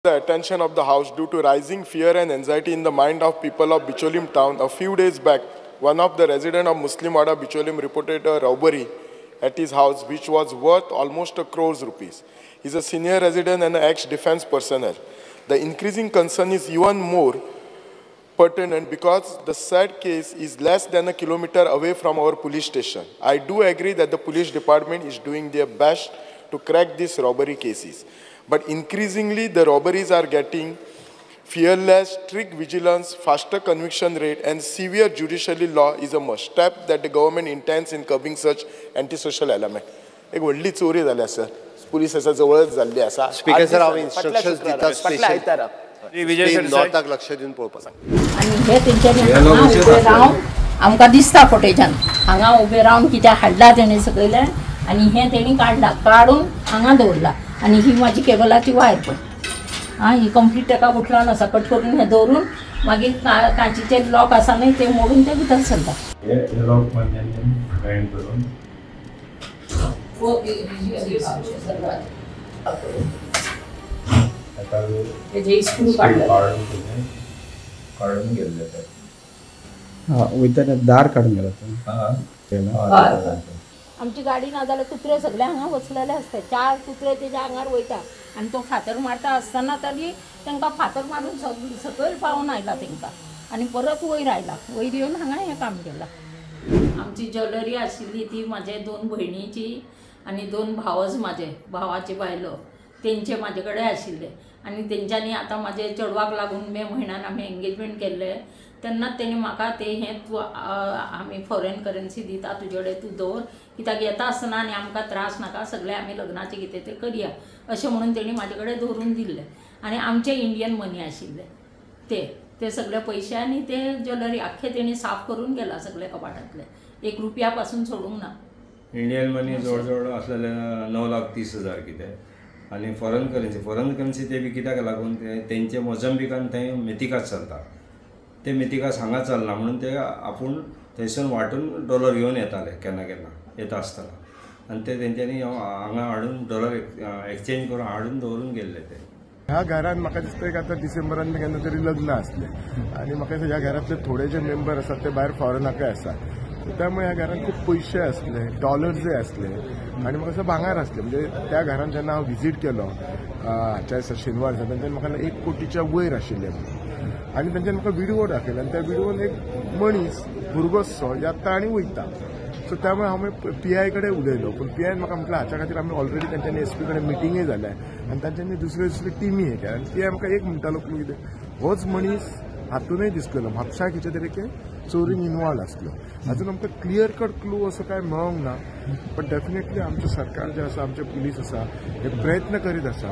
The attention of the House due to rising fear and anxiety in the mind of people of Bicholim town. A few days back, one of the residents of Muslim Wada Bicholim reported a robbery at his house which was worth almost ₹1 crore. He is a senior resident and an ex-defense personnel. The increasing concern is even more pertinent because the said case is less than a kilometer away from our police station. I do agree that the police department is doing their best to crack these robbery cases. But increasingly, the robberies are getting fearless, strict vigilance, faster conviction rate, and severe judicial law is a must. Step that the government intends in curbing such antisocial element. एक वडली चोरी झाली sir police असा जवळच झाली असा speaker sir हांव instructions दिता special विजय नॉर्थाक लक्ष दिवन पळोवपाक आणि हे तेंच्यांनी हांगा उबे रावन आमकां दिसता फोटेजान हांगा उबे रावन कित्याक हाडला तेणी सकयले आणि हे तेणी काडून हांगा दवरला आणि ही माझी केबलाची वायर पण ही कंप्लीट ताका उठला नसा कट करून हे दवरून मागीर काचीचे लॉक आसा न्हय ते मोडून ते भितर सरता हे लॉक मारल्यान फायन करून तेजे स्क्रू काढून गेले वयतना दार काढून गेला आमची गाडी ना जाल्यार कुत्रे सगळे हांगा वचलेले आसता 4 कुत्रे तेज्या आंगार वयता आनी तो फातर मारता आसतना तरी तांकां फातर मारून सकयल पावून आयला तांकां आनी परत वयर आयला वयर येवन हांगा हें काम केलां आमची ज्वेलरी आशिल्ली ती म्हाजे 2 भयणीची आनी 2 भावज म्हाजे भावाची बायलो तेंचे म्हाजे कडेन आशिल्ले आनी तेंच्यांनी आतां म्हाजे चेडवाक लागून मे म्हयन्यान आमी एंगेजमेंट केल्ले तेन्नाच तेणी म्हाका ते हें तूं आमी फॉरेन करन्सी दिता तुजे कडेन तूं दवर कित्याक येता आसतना आनी आमकां त्रास नाका सगळे आमी लग्नाचें कितें तें करया अशें म्हणून तेणी म्हाजे कडेन दवरून दिल्लें आनी आमचे इंडियन मनी आशिल्ले ते सगळे पयशे आनी ते ज्वेलरी आख्खे तेणी साफ करून गेला सगळे कपाटांतले 1 रुपया पासून सोडूंक ना इंडियन मनी जवळ जवळ असलेले 9,30,000 कितें आनी फॉरेन करन्सी ते बी कित्याक लागून तेंचे मोझंबिकान थंय मेथिकास चलता ते मेथिकास हांगा चलना म्हणून ते आपूण थंयसून वाटून डॉलर घेवन येताले केन्ना केन्ना येता आसतना आनी ते तेंच्यांनी हांगा हाडून डॉलर एक्सचेंज करून हाडून दवरून गेल्ले ते ह्या घरान म्हाका दिसता एक आतां डिसेंबरान केन्ना तरी लग्न आसलें आनी म्हाका ह्या घरांतले थोडे जे मेंबर आसात ते भायर फॉरेनाकय आसात त्यामुळे ह्या घरान खूब पयशे आसले डॉलर्सय आसले आनी म्हाका असं भांगार आसलें म्हणजे त्या घरान जेन्ना हांव विजीट केलो हाच्या शेनवार दिसा तेन्ना म्हाका 1 कोटीच्या वयर आशिल्ले आनी तेंच्यानी म्हाका व्हिडिओ दाखयलो आनी त्या व्हिडिओन एक मनीस भुरगोसो येता आनी वयता सो त्यामुळे हांव PI कडेन उलयलो पूण PI म्हाका म्हटलें हाच्या खातीर आमी ऑलरेडी तेंच्यांनी SP कडेन मिटींगय जाल्या आनी तांच्यांनी दुसरे टिमी हे केल्या आनी PI म्हाका एक म्हणटालो कितें होच मनीस हातूनय दिसलेलो म्हापशां कितें तरी चोरीन इनवॉल्व आसलो अजून आमकां क्लियर कट क्लू असो काय मेळोंक ना पण डेफिनेटली आमचें सरकार जे आसा आमचे पुलीस आसा हे प्रयत्न करीत आसा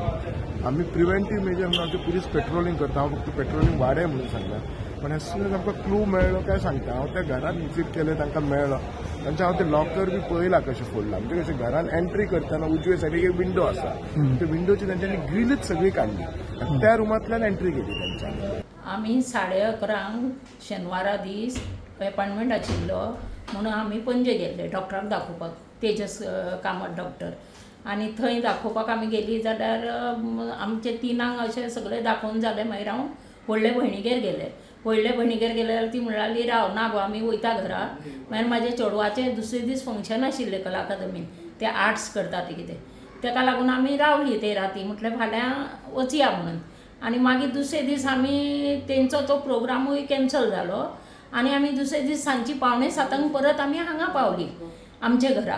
आमी प्रिव्हेंटीव मेजर म्हणून आमचे पुलीस पेट्रोलिंग करता हांव फक्त पेट्रोलिंग वाडय म्हणून सांगला पण एज सून एज आमकां क्लू मेळ्ळो काय सांगता हांव त्या घरान विजीट केलें तांकां मेळ्ळो तांचे हांव ते लॉकर बी पळयला कशें फोडला म्हणजे कशें घरान एंट्री करतना उजवे सायडीक एक विंडो आसा त्या विंडोची तांच्यांनी ग्रिलच सगळी काडली आनी त्या रुमांतल्यान एंट्री केली तांच्यांनी आमी 11:30 शेनवारा दीस अपॉइंटमेंट आशिल्लो म्हणून आमी पणजे गेल्ले डॉक्टराक दाखोवपाक तेजस कामत डॉक्टर आनी थंय दाखोवपाक आमी गेली जाल्यार आमचे 3 अशें सगळें दाखोवन जालें मागीर हांव व्हडले भयणीगेर गेलें व्हडले भयणीगेर गेले जाल्यार ती म्हणली राव ना गो आमी वयता घरा मागीर म्हाजे चेडवाचें दुसरे दीस फंक्शन आशिल्लें कला अकादमीन ते आर्ट्स करता ते कितें तेका लागून आमी रावली ते राती म्हटलें फाल्यां वचया म्हणून आनी मागीर दुसरे दीस आमी तेंचो तो प्रोग्रामूय कॅन्सल जालो आनी आमी दुसरे दीस सांजची 6:45 परत आमी हांगा पावली आमच्या घरा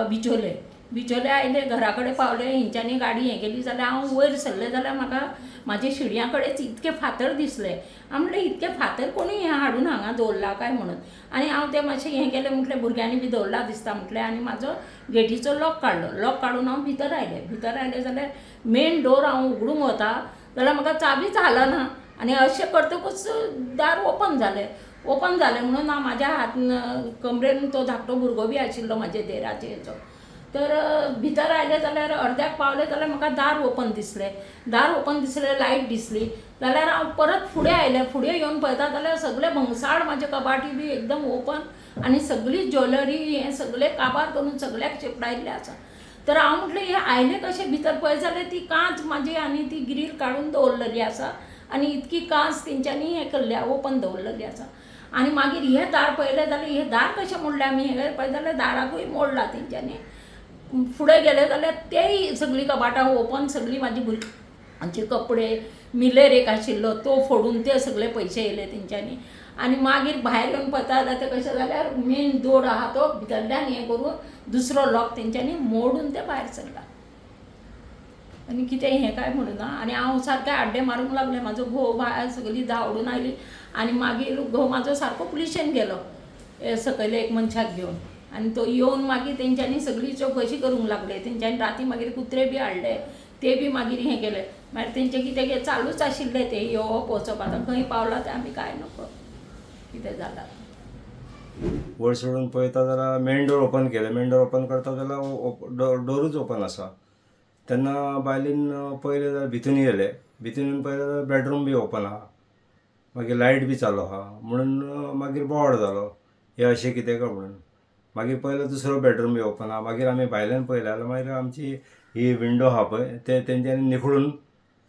बिचोले आयले घरा कडेन पावले हेंच्यांनी गाडी हें केली जाल्यार हांव वयर सरलें जाल्यार म्हाका म्हाजे शिडया कडेच इतके फातर दिसले हांव म्हणलें इतके फातर कोणी हें हाडून हांगा दवरला काय म्हणून आनी हांव तें मातशें हें केलें म्हटलें भुरग्यांनी बी दवरला दिसता म्हटलें आनी म्हाजो गेटीचो लॉक काडून हांव भितर आयलें जाल्यार मेन डोर हांव उगडूंक वता जाल्यार म्हाका चाबीच हालना आनी अशें करतकूच दार ओपन जालें म्हणून हांव म्हाज्या कमरेन तो धाकटो भुरगो बी आशिल्लो म्हाजे देराचे हेचो तर भितर आयले जाल्यार अर्द्याक पावले जाल्यार म्हाका दार ओपन दिसलें लायट दिसली जाल्यार हांव परत फुडें आयलें फुडें येवन पळयता जाल्यार सगळे भंगसाड म्हाजे कपाटी बी एकदम ओपन आनी सगळी ज्वेलरी हें सगळें काबार करून सगळ्याक चिपडायल्लें आसा तर हांव म्हटलें हे आयले कशे भितर पळय जाल्यार ती कांच म्हाजी आनी ती ग्रील काडून दवरलेली आसा आनी इतकी कांच तेंच्यांनी हें केल्ली ओपन दवरलेली आसा आनी मागीर हे दार पळयलें जाल्यार हे दार कशें मोडलें आमी हे पळय जाल्यार दाराकूय मोडला तेंच्यांनी फुडें गेले जाल्यार तेय सगळीं कबाटां ओपन सगळीं म्हाजी भुरग्यांचे कपडे मिलेर एक आशिल्लो तो फोडून ते सगळे पयशे येयले तेंच्यांनी आनी मागीर भायर येवन पळयता जाल्यार ते कशें जाल्यार मेन दोर आहा तो भितरल्यान हें करून दुसरो लॉक तेंच्यांनी मोडून ते भायर सरला आनी कितें हें काय म्हणुना आनी हांव सारकें आड्डे मारूंक लागलें म्हाजो घोव भायर सगळीं धांवडून आयली आनी मागीर घोव म्हाजो सारको पुलिशेन गेलो सकयल एक मनशाक घेवन आनी तो येवन मागीर तेंच्यांनी सगळी चौकशी करूंक लागले तेंच्यांनी राती मागीर कुत्रे बी हाडले ते बी मागीर हें केलें मागीर तेंचें कितें चालूच आशिल्लें तें येवप वचप आतां खंय पावला तें आमी काय नकळो कितें जालां वयर सोडून पळयता जाल्यार मेन डोर ओपन केले मेन डोर ओपन करता जाल्यार डोरूच ओपन आसा तेन्ना बायलेन पयलें जाल्यार भितून गेले भितून येवन पळयलें जाल्यार बेडरूम बी ओपन आहा मागीर लायट बी चालू आहा म्हणून मागीर बोवाळ जालो हे अशें कितें काय म्हणून मागीर पयलें दुसरो बेडरूम बी ओपन आहा मागीर आमी भायल्यान पळयलें जाल्यार मागीर आमची ही विंडो आहा पळय ते तेंच्यांनी निखळून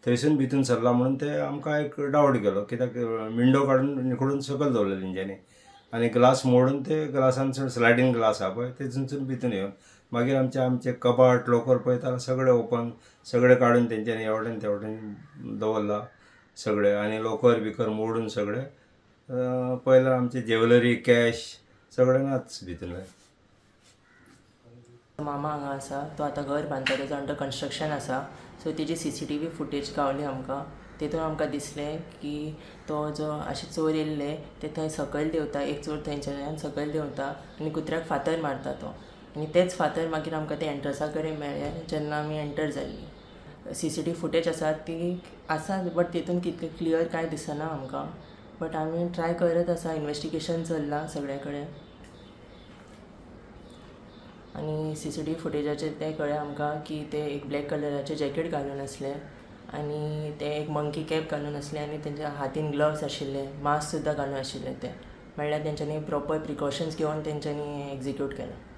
थंयसून भितून सरला म्हणून ते आमकां एक डावट गेलो कित्याक विंडो काडून निखळून सकयल दवरलें तेंच्यांनी आनी ग्लास मोडून ते ग्लासान स्लायडींग ग्लास आहा पळय तेतूनसून भितून येवन मागीर आमचे कबाट लोकर पळयता सगळे ओपन सगळे काडून तेंच्यांनी एवटेन तेवटेन दवरला सगळे आनी लोकर बिकर मोडून सगळे पळयल्यार आमची ज्वेलरी कॅश सगळे नाच भितून मामा हांगा आसा तो आतां घर बांदता तेजो अंडर कन्स्ट्रक्शन आसा सो तेजी CCTV फुटेज गावली आमकां तेतून आमकां दिसलें की तो जो अशें चोर येयल्ले ते थंय सकयल देंवता एक चोर थंयच्यान सकयल देंवता आनी कुत्र्याक फातर मारता तो आनी तेच फातर मागीर आमकां ते एंट्रसा कडेन मेळ्ळे जेन्ना आमी एंटर जाल्ली CCTV फुटेज आसा ती आसा बट तेतून कितलें क्लियर कांय दिसना आमकां बट आमी ट्राय करत आसा इन्वेस्टिगेशन चल्लां सगळे कडेन आनी CCTV फुटेजाचेर तें कळ्ळें आमकां की ते एक ब्लॅक कलराचें जॅकेट घालून आसले आनी ते एक मंकी कॅप घालून आसले आनी तेंच्या हातीन ग्लव्स आशिल्ले मास्क सुद्दां घालून आशिल्ले ते म्हणल्यार तेंच्यांनी प्रॉपर प्रिकॉशन्स घेवन तेंच्यांनी एग्जिक्यूट केलां